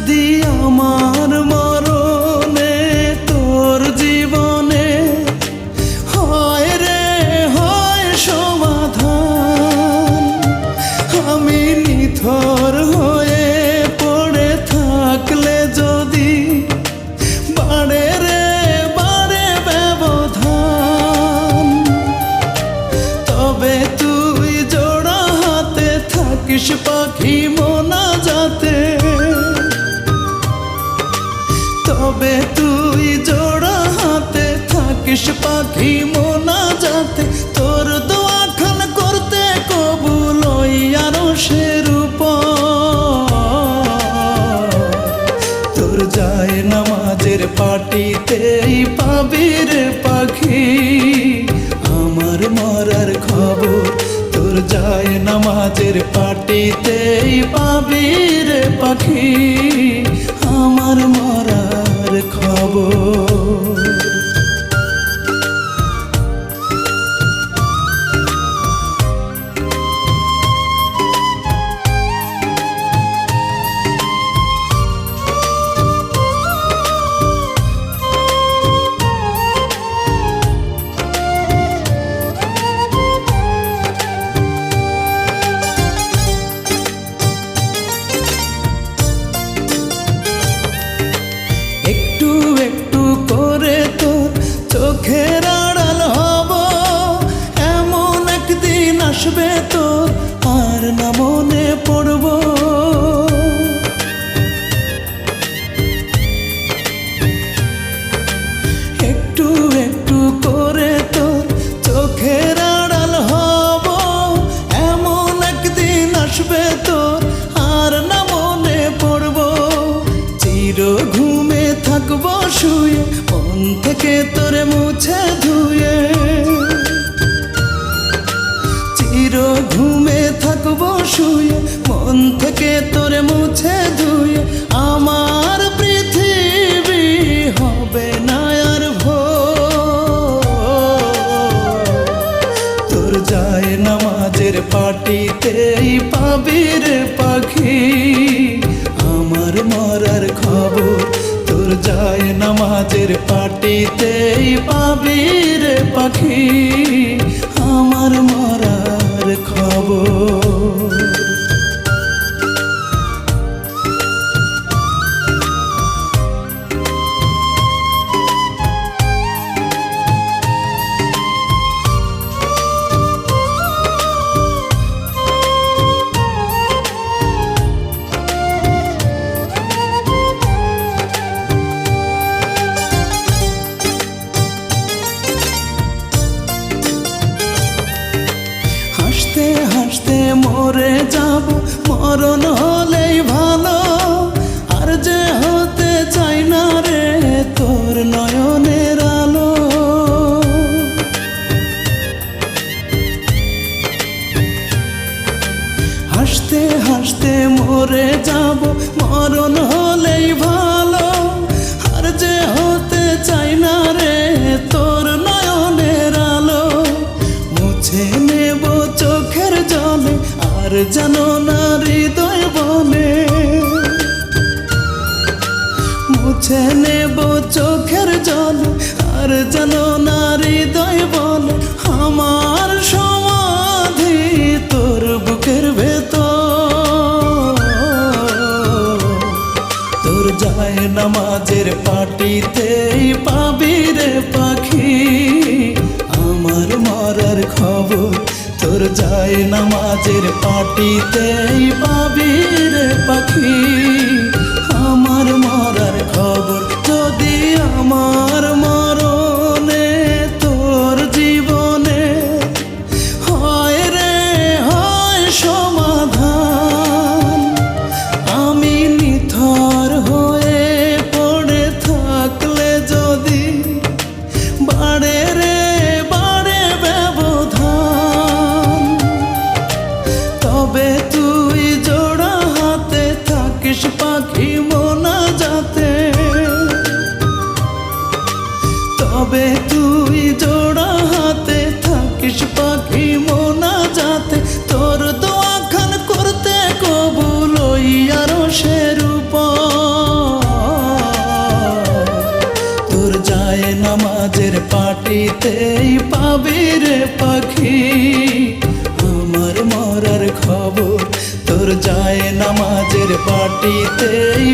যদি আমার মরণে তোর জীবনে হয় রে হয় সমাধান, আমি নিথর হয়ে পড়ে থাকলে যদি বাড়ে রে বাড়ে ব্যবধান, তবে তুই জোড়া হাতে থাকিস পাখি মোনাজাতে, তবে তুই জোড়া হাতে থাকিস পাখি মোনাজাতে। তোর দোয়া খান করতে কবুল ওই আরশের উপর, তোর যায় নামাজের পাটিতেই পাবি রে পাখি আমার মরার খবর, তোর যায় নামাজের পাটিতেই পাবি রে পাখি আমার মরার খবর। চোখের আড়াল হব এমন একদিন আসবে তোর আর না মনে পড়ব, একটু একটু করে তোর চোখের আড়াল হব এমন একদিন আসবে তোর আর না মনে পড়ব। চির ঘুমে থাকবো শুয়ে মন থেকে তোরে মুছে ধুয়ে, চির ঘুমে থাকবো শুয়ে মন থেকে তোরে মুছে ধুয়ে, আমার পৃথিবী হবে না আর ভোর, তোর যায় নামাজের পাটিতেই পাবি রে পাখি আমার মরার খবর, তোর যায় নামাজের পাটিতেই পাবি রে পাখি আমার মরার খবর। হাসতে হাসতে মরে যাব মরণ হলেই ভালো, আর যে হতে চাই না রে তোর নয়নের আলো। হাসতে হাসতে মরে যাব মরণ হলেই ভালো, আর যে হতে চাই না রে তোর নয়নের আলো। মুছে নেব চোখের জলে আর জানো না হৃদয় বলে, মুছে নেব চোখের জলে আর জানো না হৃদয় বলে, আমার সমাধি তোর বুকের ভেতর, তোর যায় নামাজের পাটিতেই পাবি রে পাখি আমার মরার খবর, তোর যায় নামাজের পাটিতেই পাবি রে পাখি আমার মরার খবর। যদি আমার মরণে তোর জীবনে হয় রে হয় সমাধান, আমি নিথর হয়ে পড়ে থাকলে যদি বাড়ে রে বাড়ে ব্যবধান, তবে তুই জোড়া হাতে থাকিস পাখি মোনাজাতে, তবে তুই জোড়া হাতে থাকিস পাখি মোনাজাতে। তোর দোয়া খান করতে কবুল ওই আরশের উপর, মাটিতেই পাবি রে পাখি আমার মরার খবর তোর যায় নামাজের পাটিতেই